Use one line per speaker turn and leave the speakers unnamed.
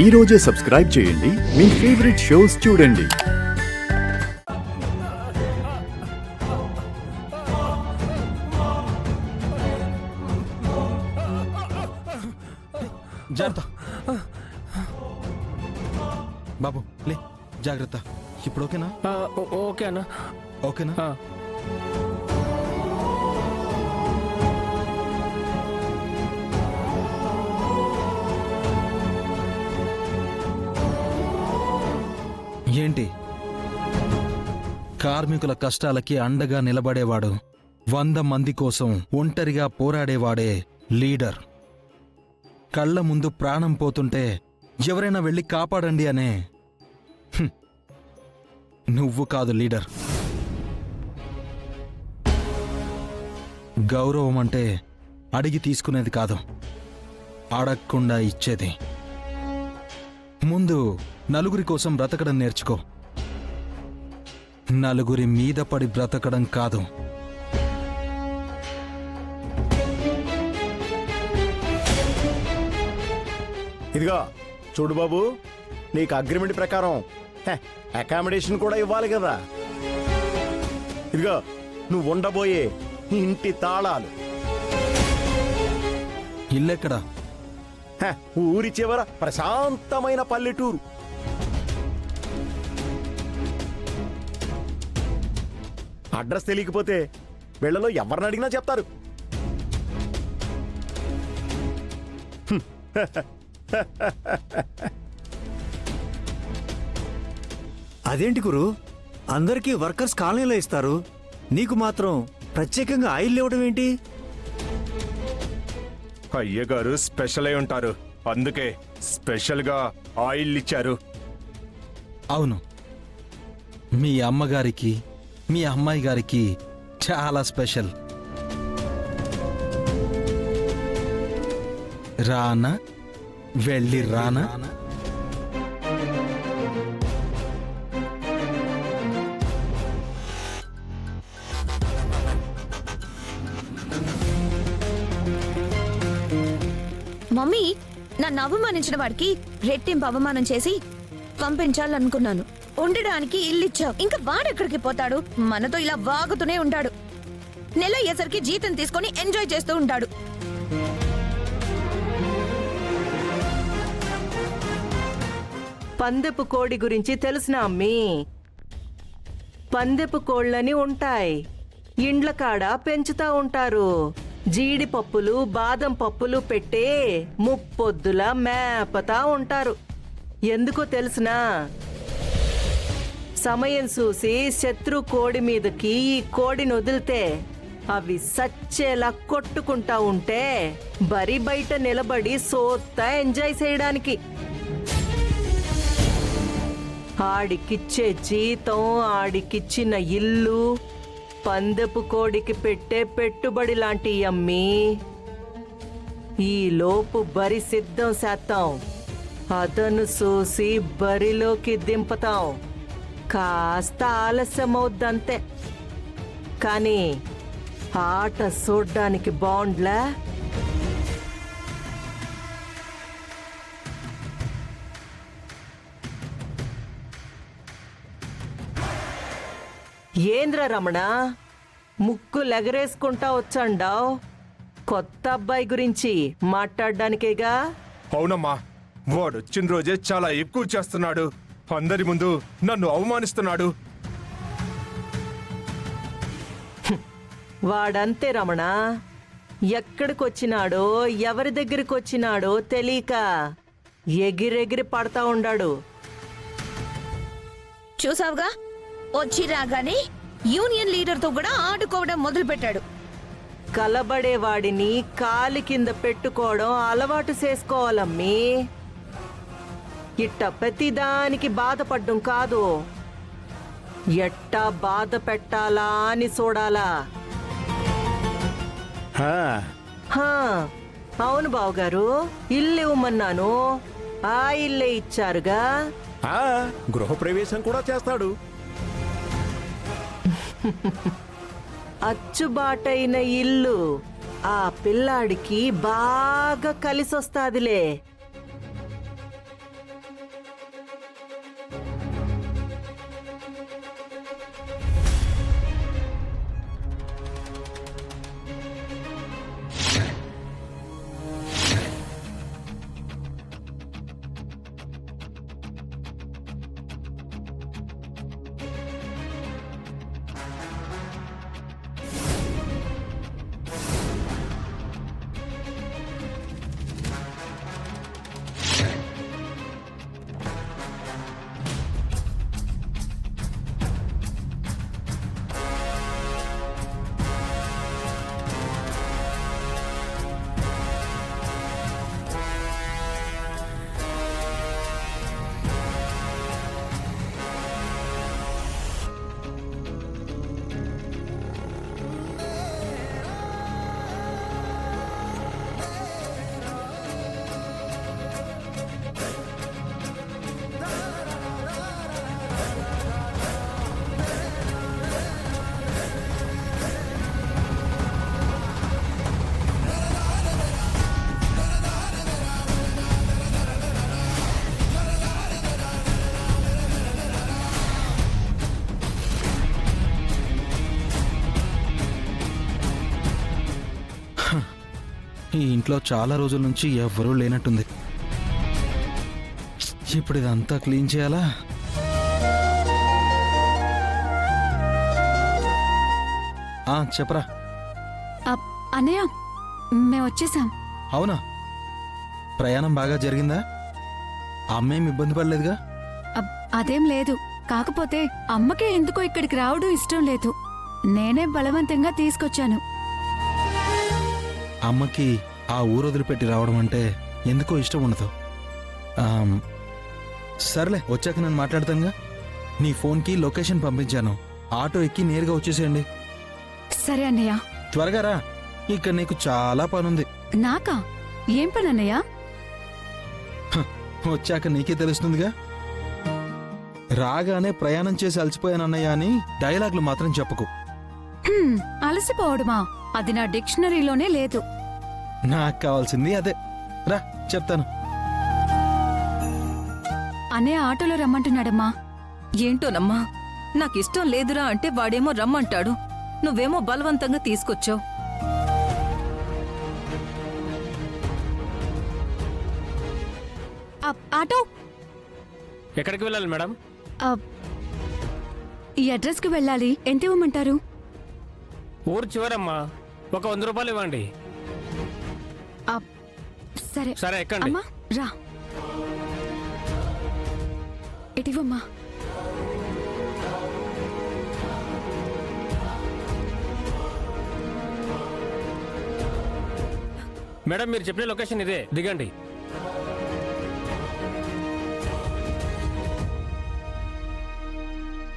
ఈ రోజే సబ్స్క్రైబ్ చేయండి, మీ ఫేవరెట్ షోస్ చూడండి.
జాగ్రత్త బాబు, లే జాగ్రత్త. ఇప్పుడు ఓకేనా?
ఓకే అన్న.
ఓకేనా? ఏంటి? కార్మికుల కష్టాలకి అండగా నిలబడేవాడు, 100 మంది కోసం ఒంటరిగా పోరాడేవాడే లీడర్. కళ్ళ ముందు ప్రాణం పోతుంటే ఎవరైనా వెళ్ళి కాపాడండి అనే నువ్వు కాదు లీడర్. గౌరవం అంటే అడిగి తీసుకునేది కాదు, అడగకుండా ఇచ్చేది. ముందు నలుగురి కోసం బ్రతకడం నేర్చుకో, నలుగురి మీద పడి బ్రతకడం కాదు.
ఇదిగో చూడు బాబు, నీకు అగ్రిమెంట్ ప్రకారం అకామిడేషన్ కూడా ఇవ్వాలి కదా. ఇదిగో నువ్వు ఉండబోయే ఇంటి తాళాలు.
ఇల్లెక్కడా?
ఊరి చివర ప్రశాంతమైన పల్లెటూరు. అడ్రస్ తెలియకపోతే వీళ్ళలో ఎవరిని అడిగినా చెప్తారు.
అదేంటి గురు, అందరికీ వర్కర్స్ కాలనీలో ఇస్తారు, నీకు మాత్రం ప్రత్యేకంగా ఆయిల్ ఇవ్వడం ఏంటి?
అయ్యగారు స్పెషల్ అయి ఉంటారు, అందుకే స్పెషల్గా ఆయిల్ ఇచ్చారు.
అవును, మీ అమ్మగారికి మీ అమ్మాయి గారికి చాలా స్పెషల్. రానా? వెళ్ళి రానా?
మమ్మీ, నన్ను అవమానించిన వాడికి రెట్టింపు అవమానం చేసి పంపించాలనుకున్నాను. ఉండడానికి ఇల్లిచ్చావు, ఇంకా వాడెక్కడికి పోతాడు? మనతో ఇలా వాగుతూనే ఉంటాడు. నెల అయ్యేసరికి జీతం తీసుకొని ఎంజాయ్ చేస్తూ ఉంటాడు.
పందెపు కోడి గురించి తెలుసునా అమ్మీ? పందెపు కోళ్ళని ఉంటాయి, ఇండ్ల కాడ పెంచుతా ఉంటారు. జీడిపప్పులు బాదం పప్పులు పెట్టే ముప్పొద్దుల మేపతా ఉంటారు. ఎందుకో తెలుసునా? సమయం చూసి శత్రు కోడి మీదకి ఈ కోడిని వదిలితే అవి సచ్చేలా కొట్టుకుంటా ఉంటే బరి బయట నిలబడి సోత్తా ఎంజాయ్ చేయడానికి. ఆడికిచ్చే జీతం, ఆడికిచ్చిన ఇల్లు పందెపు కోడికి పెట్టే పెట్టుబడి లాంటి అమ్మి. ఈ లోపు బరి సిద్ధం చేస్తాం, అదను చూసి బరిలోకి దింపుతాం. కాస్త ఆలస్యమవుద్దంతే, కానీ ఆట చూడ్డానికి బాగుండ్లా? ఏంద్ర రమణ, ముక్కులెగరేసుకుంటా వచ్చాండావ్? కొత్త అబ్బాయి గురించి మాట్లాడడానికేగా?
అవునమ్మా, వాడు వచ్చిన రోజే చాలా ఎక్కువ చేస్తున్నాడు. అందరి ముందు నన్ను అవమానిస్తున్నాడు.
వాడంతే రమణ, ఎక్కడికొచ్చినాడో ఎవరి దగ్గరికొచ్చినాడో తెలియక ఎగిరెగిరి పడతా ఉండాడు.
చూసావుగా, వచ్చి రాగానే యూనియన్ లీడర్ తో కూడా ఆడుకోవడం మొదలు పెట్టాడు.
కలబడేవాడిని కాలి కింద పెట్టుకోవడం అలవాటు చేసుకోవాలమ్మీ. ఇట్ట ప్రతిదానికి బాధపడ్డం కాదు, ఎట్టా బాధ పెట్టాలా అని చూడాలా. అవును బావగారు, ఇల్లు ఇవ్వమన్నాను, ఆ ఇల్లే ఇచ్చారుగా.
గృహప్రవేశం కూడా చేస్తాడు.
అచ్చుబాటైన ఇల్లు ఆ పిల్లాడికి బాగా కలిసొస్తాదిలే.
ఈ ఇంట్లో చాలా రోజుల నుంచి ఎవ్వరూ లేనట్టుంది. ఇప్పుడు ఇదంతా క్లీన్ చేయాలా? చెప్పరా.
అన్నయ్య మేము వచ్చేసాం.
అవునా? ప్రయాణం బాగా జరిగిందా? అమ్మేం ఇబ్బంది పడలేదుగా?
అదేం లేదు. కాకపోతే అమ్మకే ఎందుకో ఇక్కడికి రావడం ఇష్టం లేదు. నేనే బలవంతంగా తీసుకొచ్చాను.
అమ్మకి ఆ ఊరు వదిలిపెట్టి రావడం అంటే ఎందుకో ఇష్టం ఉండదు. సర్లే, వచ్చాక నేను మాట్లాడతానుగా. నీ ఫోన్కి లొకేషన్ పంపించాను. ఆటో ఎక్కి నేరుగా వచ్చేసేయండి.
సరే అన్నయ్య.
త్వరగా రా, ఇక్కడ నీకు చాలా పనుంది.
నాకా? ఏం పని అన్నయ్య?
వచ్చాక నీకే తెలుస్తుందిగా. రాగానే ప్రయాణం చేసి అలసిపోయానన్నయ్య అని డైలాగులు మాత్రం చెప్పకు.
అలసిపోవడమా? అది నా డిక్షనరీలోనే లేదు.
నాకు కావాల్సింది అదే. రా చెప్తాను.
అన్నయ్య ఆటోలో రమ్మంటున్నాడమ్మా.
ఏంటోనమ్మా, నాకిష్టం లేదురా అంటే వాడేమో రమ్మంటాడు, నువ్వేమో బలవంతంగా తీసుకొచ్చావు.
ఆటో
ఎక్కడికి వెళ్ళాలి మేడం?
ఈ అడ్రస్కి వెళ్ళాలి. ఎంత ఇవ్వమంటారు?
ఊరు చివరమ్మా, ఒక 100 రూపాయలు ఇవ్వండి.
సరే
సరే ఎక్కండి.
అమ్మా రా, ఇటివమ్మా.
మేడం మీరు చెప్పిన లొకేషన్ ఇదే, దిగండి.